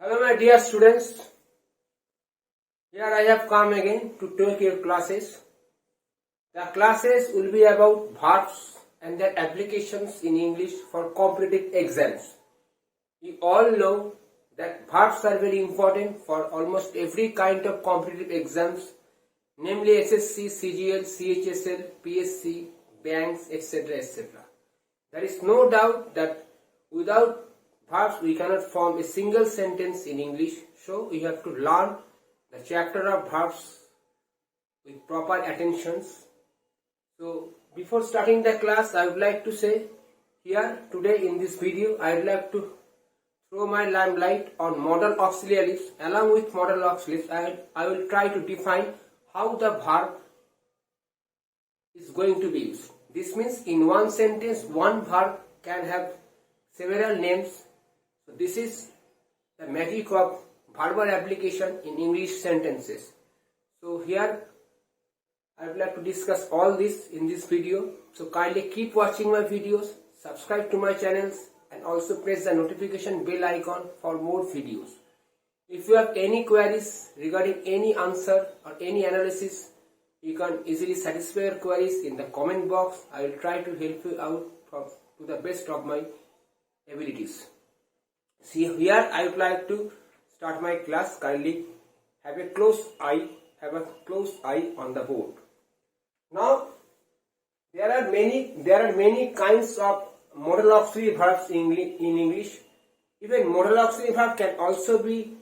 Hello my dear students, here I have come again to take your classes. The classes will be about verbs and their applications in English for competitive exams. You all know that verbs are very important for almost every kind of competitive exams, namely SSC, CGL, CHSL, PSC, banks, etc. etc. There is no doubt that without verbs we cannot form a single sentence in English, so we have to learn the chapter of verbs with proper attentions. So before starting the class, I would like to say here today in this video I would like to throw my limelight on modal auxiliaries. Along with modal auxiliaries, I will try to define how the verb is going to be used. This means in one sentence one verb can have several names. So this is the magic of verbal application in English sentences. So here I would like to discuss all this in this video. So kindly keep watching my videos, subscribe to my channels and also press the notification bell icon for more videos. If you have any queries regarding any answer or any analysis, you can easily satisfy your queries in the comment box. I will try to help you out to the best of my abilities. See here I would like to start my class. Kindly have a close eye on the board. Now there are many kinds of modal auxiliary verbs in English. Even modal auxiliary verb can also be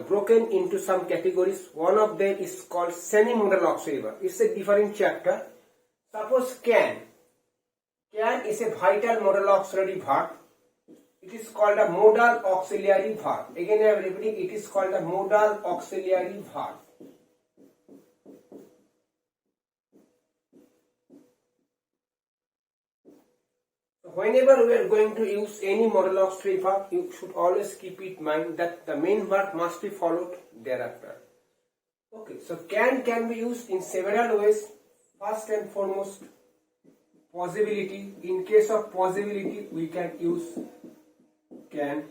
broken into some categories. One of them is called semi-modal auxiliary verb. It's a different chapter. Suppose can is a vital modal auxiliary verb. It is called a modal auxiliary verb. Again I am repeating, it is called a modal auxiliary verb. Whenever we are going to use any modal auxiliary verb, you should always keep it in mind that the main verb must be followed thereafter. Okay, so can be used in several ways. First and foremost, possibility. In case of possibility, we can use can.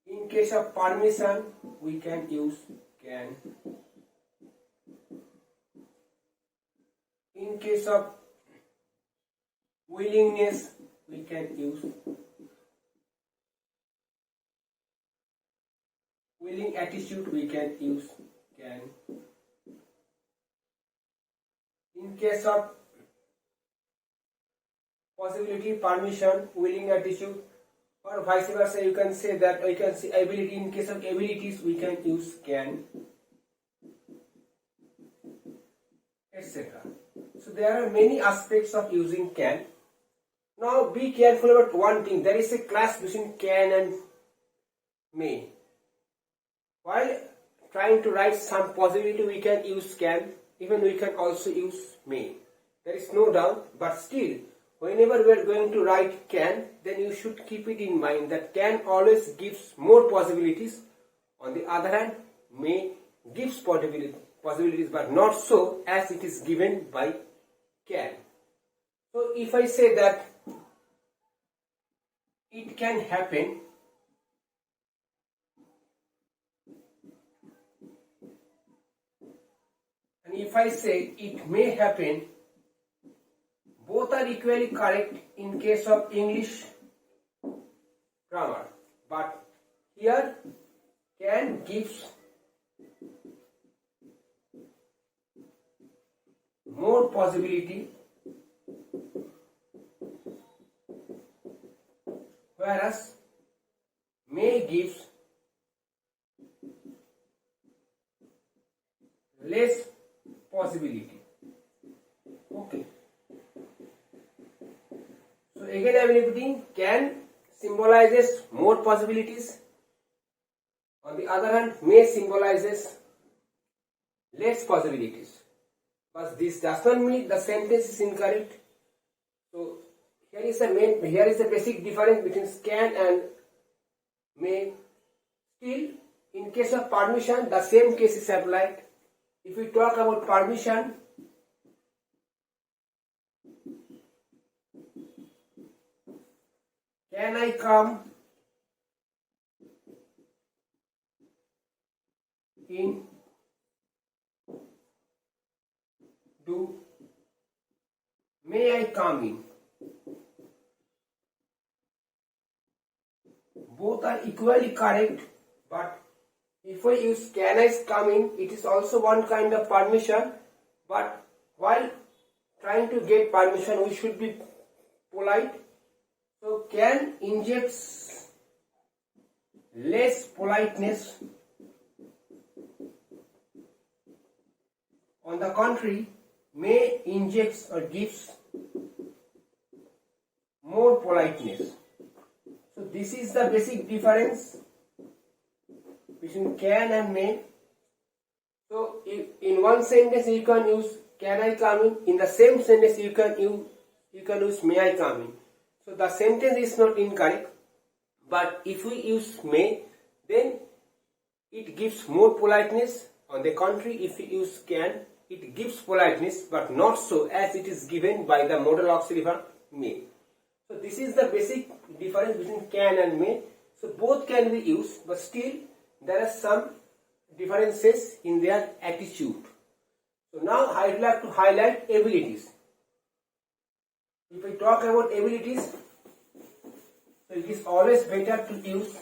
In case of permission, we can use can. In case of willingness, we can use willing attitude, we can use can. In case of possibility, permission, willing attitude, or vice versa, you can say that, or you can say ability. In case of abilities, we can use can, etc. So there are many aspects of using can. Now be careful about one thing. There is a clash between can and may. While trying to write some possibility, we can use can. Even we can also use may. There is no doubt, but still, whenever we are going to write can, then you should keep it in mind that can always gives more possibilities. On the other hand, may gives possibilities, but not so as it is given by can. So if I say that it can happen, and if I say it may happen, both are equally correct in case of English grammar. But here can gives more possibility, whereas may gives less possibility. Okay. So again I am repeating, can symbolizes more possibilities. On the other hand, may symbolizes less possibilities. But this does not mean the sentence is incorrect. So here is a basic difference between can and may. Still, in case of permission, the same case is applied. If we talk about permission, can I come in, do, may I come in. Both are equally correct, but if we use can I come in, it is also one kind of permission, but while trying to get permission, we should be polite. So can injects less politeness. On the contrary, may injects or gives more politeness. So this is the basic difference between can and may. So if in one sentence you can use can I come in the same sentence you can use may I come in. So the sentence is not incorrect, but if we use may, then it gives more politeness. On the contrary, if we use can, it gives politeness, but not so as it is given by the modal auxiliary verb may. So this is the basic difference between can and may. So both can be used, but still there are some differences in their attitude. So now I would like to highlight abilities. If we talk about abilities, so it is always better to use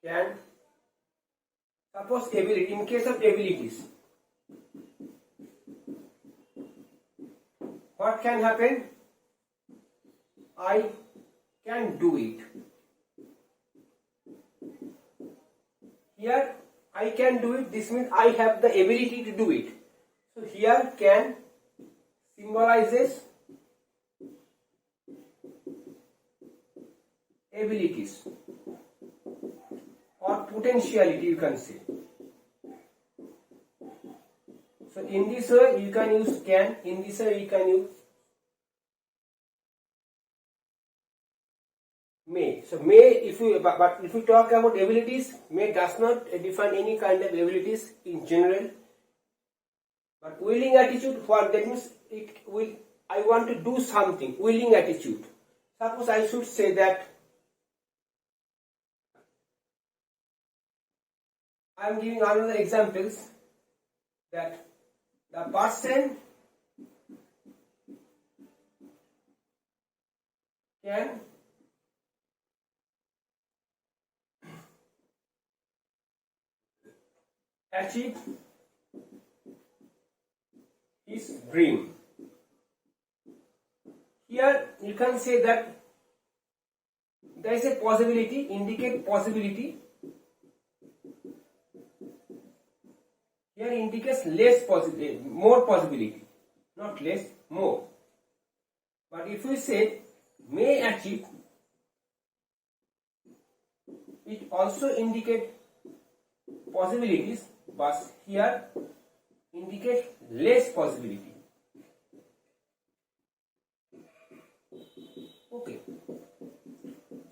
can. Suppose ability, in case of abilities, what can happen? I can do it. Here I can do it, this means I have the ability to do it. So here can symbolizes abilities or potentiality, you can say. So in this way you can use can, in this way you can use may. So may, if you talk about abilities, may does not define any kind of abilities in general. But willing attitude, what that means, it will, I want to do something, willing attitude. Suppose I should say that I am giving another examples, that the person can achieve his dream. Here you can say that there is a possibility, indicate possibility. Here indicates less possibility, more possibility, not less, more. But if we say may achieve, it also indicates possibilities, but here indicates less possibility. Okay.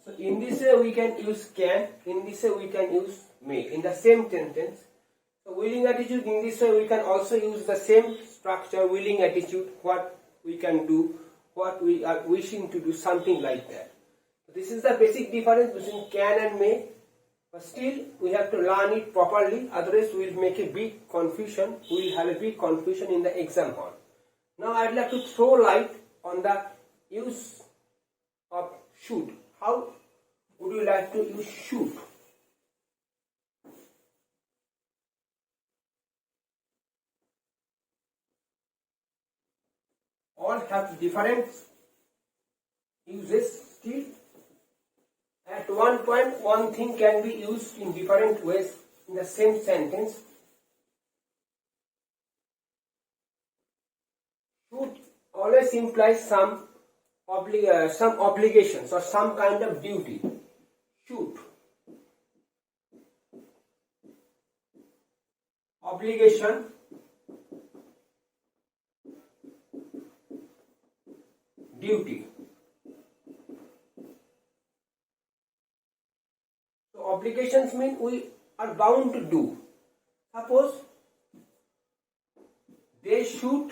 So in this way we can use can, in this way we can use may in the same sentence. So willing attitude, in this way we can also use the same structure, willing attitude, what we can do, what we are wishing to do, something like that. So this is the basic difference between can and may, but still we have to learn it properly, otherwise we will make a big confusion, we will have a big confusion in the exam hall. Now I would like to throw light on the use of should. How would you like to use should? All have different uses. Still, at one point, one thing can be used in different ways in the same sentence. Should always implies some obligations or some kind of duty. Should. Obligation. Duty. So obligations mean we are bound to do. Suppose they should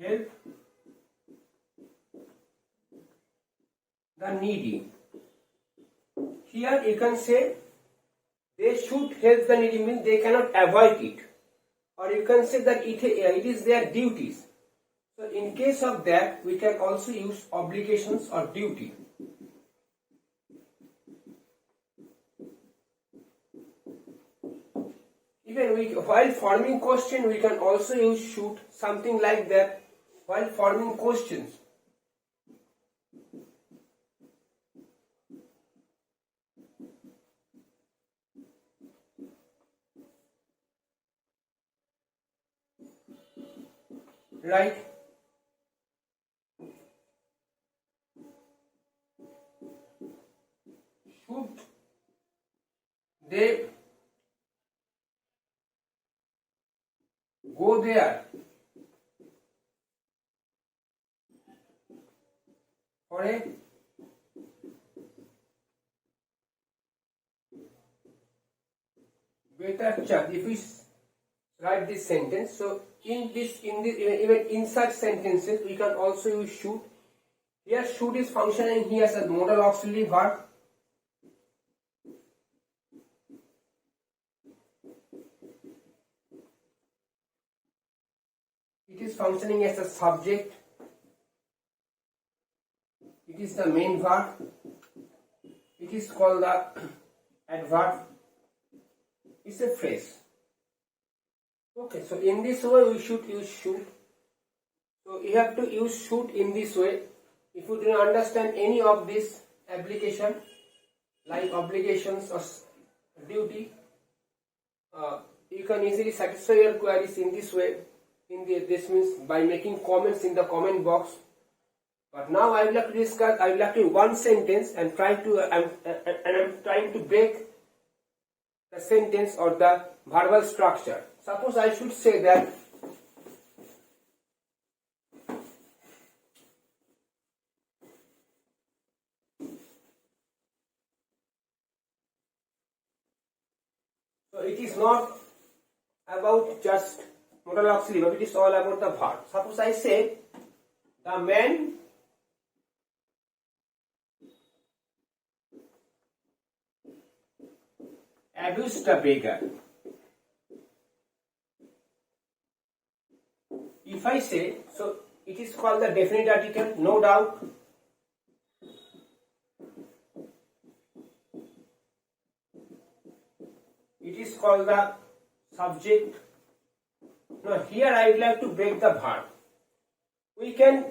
help the needy. Here you can say they should help the needy means they cannot avoid it, or you can say that it is their duties. So in case of that, we can also use obligations or duty. Even while forming question, we can also use should, something like that, while forming questions. Right? Should they go there for a better chance? If we write this sentence, so in this even in such sentences we can also use should. Here should is functioning here as a modal auxiliary verb. It is functioning as a subject. It is the main verb. It is called the adverb. It's a phrase. Okay, so in this way we should use should. So you have to use should in this way. If you do not understand any of this application, like obligations or duty, you can easily satisfy your queries in this way. This means by making comments in the comment box. But now I would like to discuss. I would like to one sentence and try to. I'm trying to break the sentence or the verbal structure. Suppose I should say that so it is not about just modal auxiliary, but it is all about the verb. Suppose I say the man abused the beggar. If I say, so it is called the definite article, no doubt. It is called the subject. Now here I would like to break the verb. We can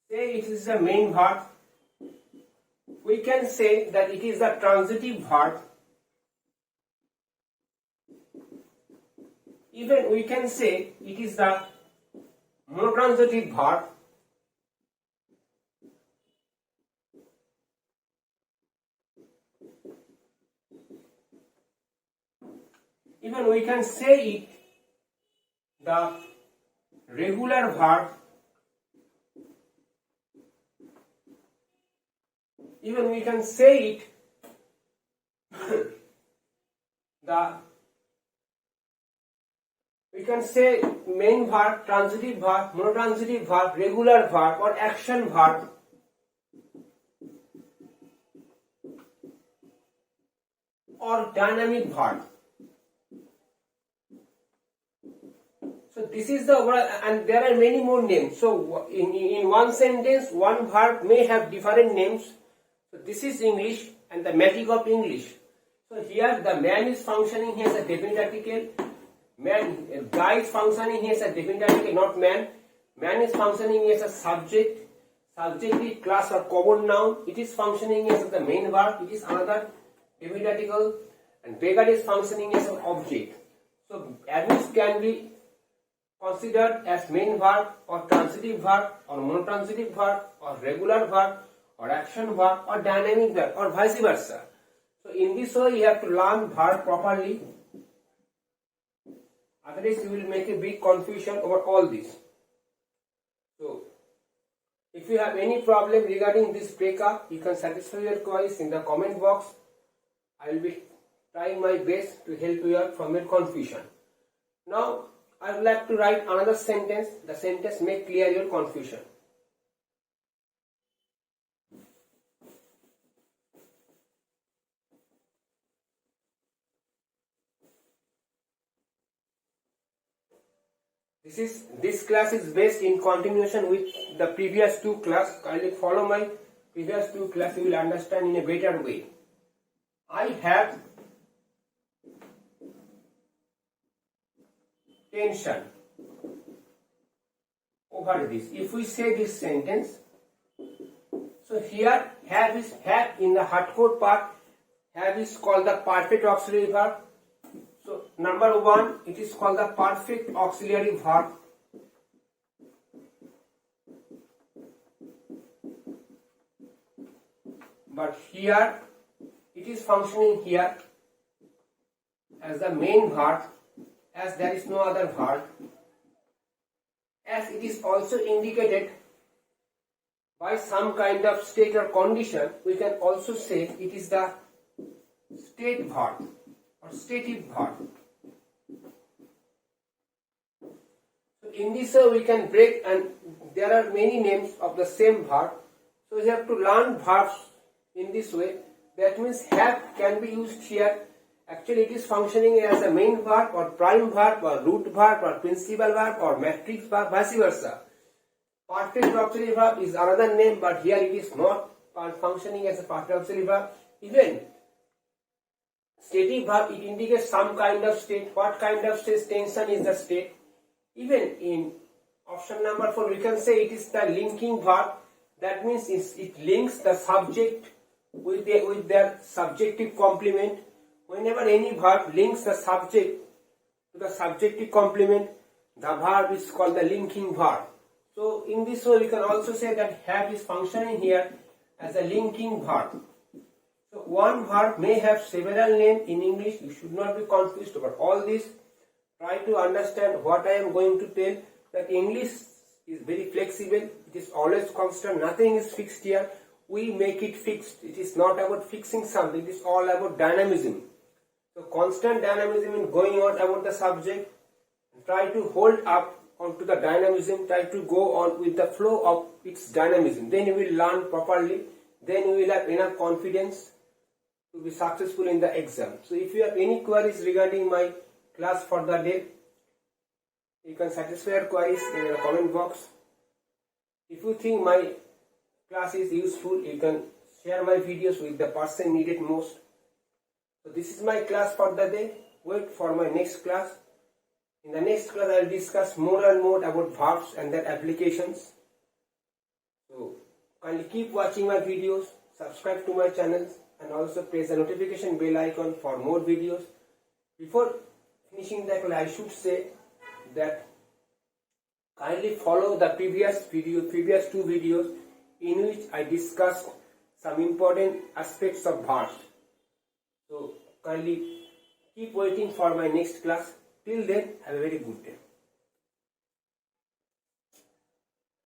say it is the main verb. We can say that it is the transitive verb. Even we can say it is the monotransitive verb. Even we can say it the regular verb. Even we can say it we can say main verb, transitive verb, monotransitive verb, regular verb or action verb. Or dynamic verb. So this is the overall, and there are many more names. So in one sentence, one verb may have different names. So this is English and the magic of English. So here the man is functioning here as a definite article. Guy is functioning here as a definite article, not man. Man is functioning as a subject, subjective class or common noun. It is functioning as the main verb. It is another definite article. And beggar is functioning as an object. So abuse can be considered as main verb or transitive verb or monotransitive verb or regular verb or action verb or dynamic verb or vice versa. So in this way you have to learn verb properly. Otherwise, you will make a big confusion over all this. So, if you have any problem regarding this breakup, you can satisfy your queries in the comment box. I will be trying my best to help you out from your confusion. Now, I would like to write another sentence. The sentence may clear your confusion. This class is based in continuation with the previous two class. Kindly follow my previous two class. You will understand in a better way. I have tension over this. If we say this sentence, so here have in the hardcore part. Have is called the perfect auxiliary verb. So number one, it is called the perfect auxiliary verb. But here it is functioning here as the main verb, as there is no other verb. As it is also indicated by some kind of state or condition, we can also say it is the state verb or stative verb. So in this way we can break, and there are many names of the same verb. So we have to learn verbs in this way. That means have can be used here. Actually it is functioning as a main verb or prime verb or root verb or principal verb or matrix verb, vice versa. Perfect auxiliary verb is another name, but here it is not functioning as a perfect auxiliary verb. Even stative verb, it indicates some kind of state. What kind of state? Tension is the state. Even in option number 4, we can say it is the linking verb. That means it links the subject with their subjective complement. Whenever any verb links the subject to the subjective complement, the verb is called the linking verb. So in this way we can also say that have is functioning here as a linking verb. So one verb may have several names in English. You should not be confused about all this. Try to understand what I am going to tell. That English is very flexible. It is always constant. Nothing is fixed here. We make it fixed. It is not about fixing something. It is all about dynamism. So constant dynamism in going on about the subject. Try to hold up onto the dynamism. Try to go on with the flow of its dynamism. Then you will learn properly. Then you will have enough confidence to be successful in the exam. So if you have any queries regarding my class for the day, you can satisfy your queries in the comment box. If you think my class is useful, you can share my videos with the person needed most. So this is my class for the day. Wait for my next class. In the next class I will discuss more and more about verbs and their applications. So kindly keep watching my videos, subscribe to my channels, and also press the notification bell icon for more videos. Before finishing the class, I should say that kindly follow the previous two videos in which I discussed some important aspects of verbs. So kindly keep waiting for my next class. Till then, have a very good day.